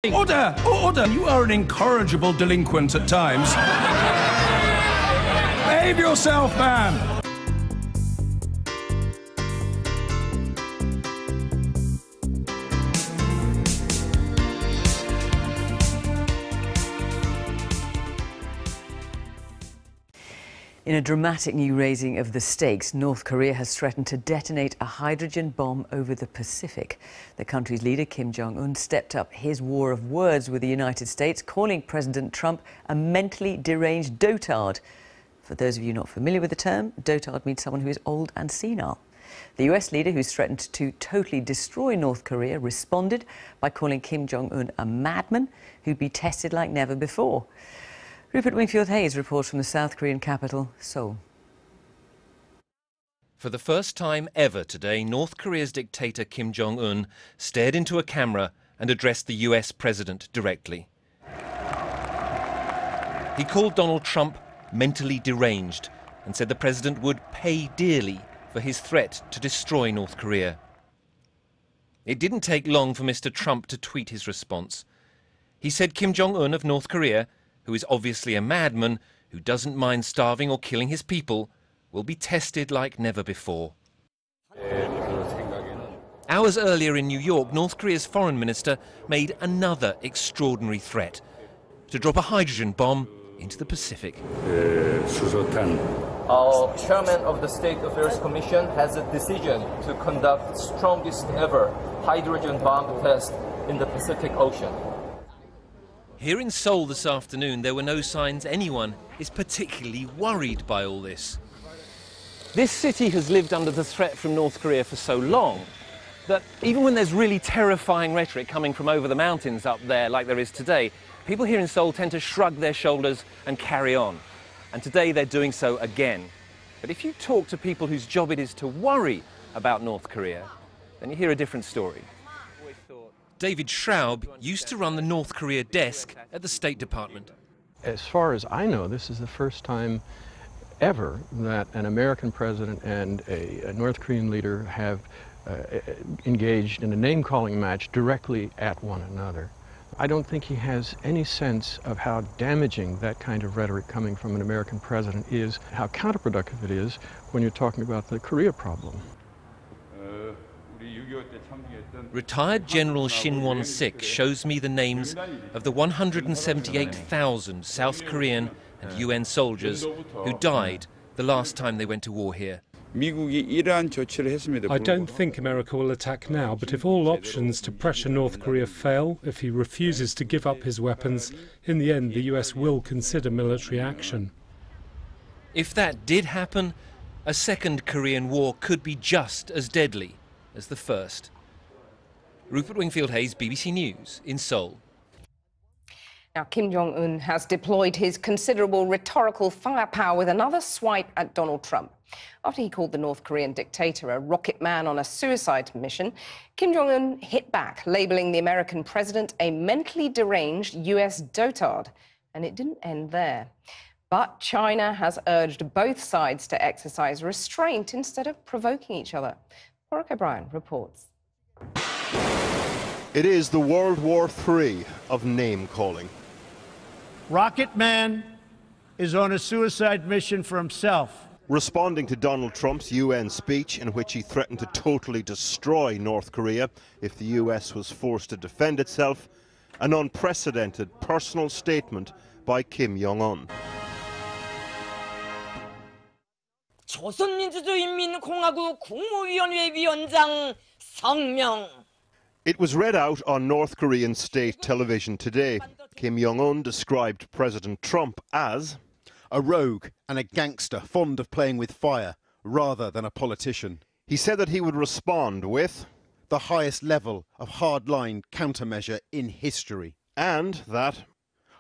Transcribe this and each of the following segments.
Order! Order! You are an incorrigible delinquent at times. Behave yourself, man! In a dramatic new raising of the stakes, North Korea has threatened to detonate a hydrogen bomb over the Pacific. The country's leader, Kim Jong-un, stepped up his war of words with the United States, calling President Trump a mentally deranged dotard. For those of you not familiar with the term, dotard means someone who is old and senile. The US leader, who's threatened to totally destroy North Korea, responded by calling Kim Jong-un a madman who'd be tested like never before. Rupert Wingfield-Hayes reports from the South Korean capital, Seoul. For the first time ever today, North Korea's dictator Kim Jong-un stared into a camera and addressed the US president directly. He called Donald Trump mentally deranged and said the president would pay dearly for his threat to destroy North Korea. It didn't take long for Mr. Trump to tweet his response. He said Kim Jong-un of North Korea, who is obviously a madman who doesn't mind starving or killing his people, will be tested like never before. Hours earlier in New York, North Korea's foreign minister made another extraordinary threat: to drop a hydrogen bomb into the Pacific. Our chairman of the State Affairs Commission has a decision to conduct the strongest ever hydrogen bomb test in the Pacific Ocean. Here in Seoul this afternoon, there were no signs anyone is particularly worried by all this. This city has lived under the threat from North Korea for so long that even when there's really terrifying rhetoric coming from over the mountains up there like there is today, people here in Seoul tend to shrug their shoulders and carry on. And today they're doing so again. But if you talk to people whose job it is to worry about North Korea, then you hear a different story. David Schraub used to run the North Korea desk at the State Department. As far as I know, this is the first time ever that an American president and a North Korean leader have engaged in a name-calling match directly at one another. I don't think he has any sense of how damaging that kind of rhetoric coming from an American president is, how counterproductive it is when you're talking about the Korea problem. Retired General Shin Won-sik shows me the names of the 178,000 South Korean and UN soldiers who died the last time they went to war here. I don't think America will attack now, but if all options to pressure North Korea fail, if he refuses to give up his weapons, in the end the US will consider military action. If that did happen, a second Korean war could be just as deadly as the first. Rupert Wingfield-Hayes, BBC News in Seoul. Now, Kim Jong-un has deployed his considerable rhetorical firepower with another swipe at Donald Trump. After he called the North Korean dictator a rocket man on a suicide mission, Kim Jong-un hit back, labelling the American president a mentally deranged US dotard. And it didn't end there. But China has urged both sides to exercise restraint instead of provoking each other. Warwick O'Brien reports. It is the World War III of name-calling. Rocket Man is on a suicide mission for himself. Responding to Donald Trump's UN speech in which he threatened to totally destroy North Korea if the US was forced to defend itself, an unprecedented personal statement by Kim Jong-un. 조선민주주의인민공화국 국무위원회 위원장 성명. It was read out on North Korean state television today. Kim Jong-un described President Trump as a rogue and a gangster fond of playing with fire rather than a politician. He said that he would respond with the highest level of hardline countermeasure in history. And that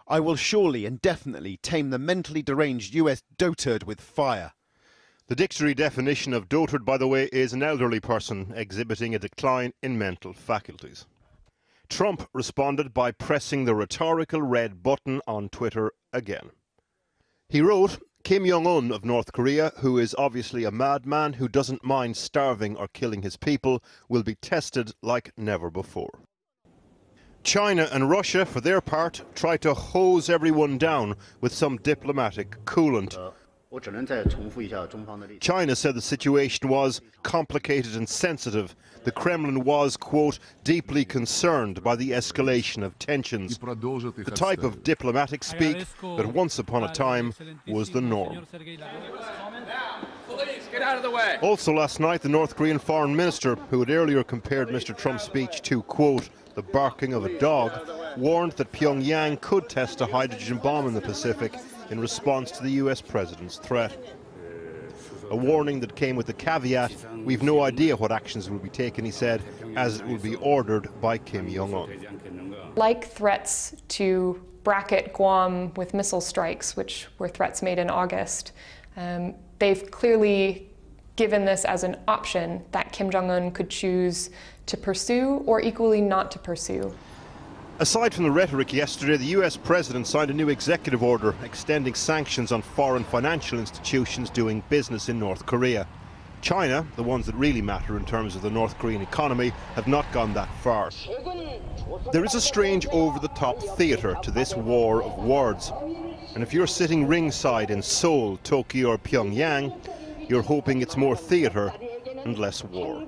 I will surely and definitely tame the mentally deranged US dotard with fire. The dictionary definition of dotard, by the way, is an elderly person exhibiting a decline in mental faculties. Trump responded by pressing the rhetorical red button on Twitter again. He wrote, Kim Jong-un of North Korea, who is obviously a madman who doesn't mind starving or killing his people, will be tested like never before. China and Russia, for their part, try to hose everyone down with some diplomatic coolant. China said the situation was complicated and sensitive. The Kremlin was, quote, deeply concerned by the escalation of tensions. The type of diplomatic speak that once upon a time was the norm. Get out of the way. Also last night, the North Korean foreign minister, who had earlier compared Mr. Trump's speech to, quote, the barking of a dog, warned that Pyongyang could test a hydrogen bomb in the Pacific in response to the US president's threat. A warning that came with the caveat, we've no idea what actions will be taken, he said, as it will be ordered by Kim Jong-un. Like threats to bracket Guam with missile strikes, which were threats made in August, they've clearly given this as an option that Kim Jong-un could choose to pursue or equally not to pursue. Aside from the rhetoric yesterday, the US president signed a new executive order extending sanctions on foreign financial institutions doing business in North Korea. China, the ones that really matter in terms of the North Korean economy, have not gone that far. There is a strange over-the-top theatre to this war of words. And if you're sitting ringside in Seoul, Tokyo or Pyongyang, you're hoping it's more theatre and less war.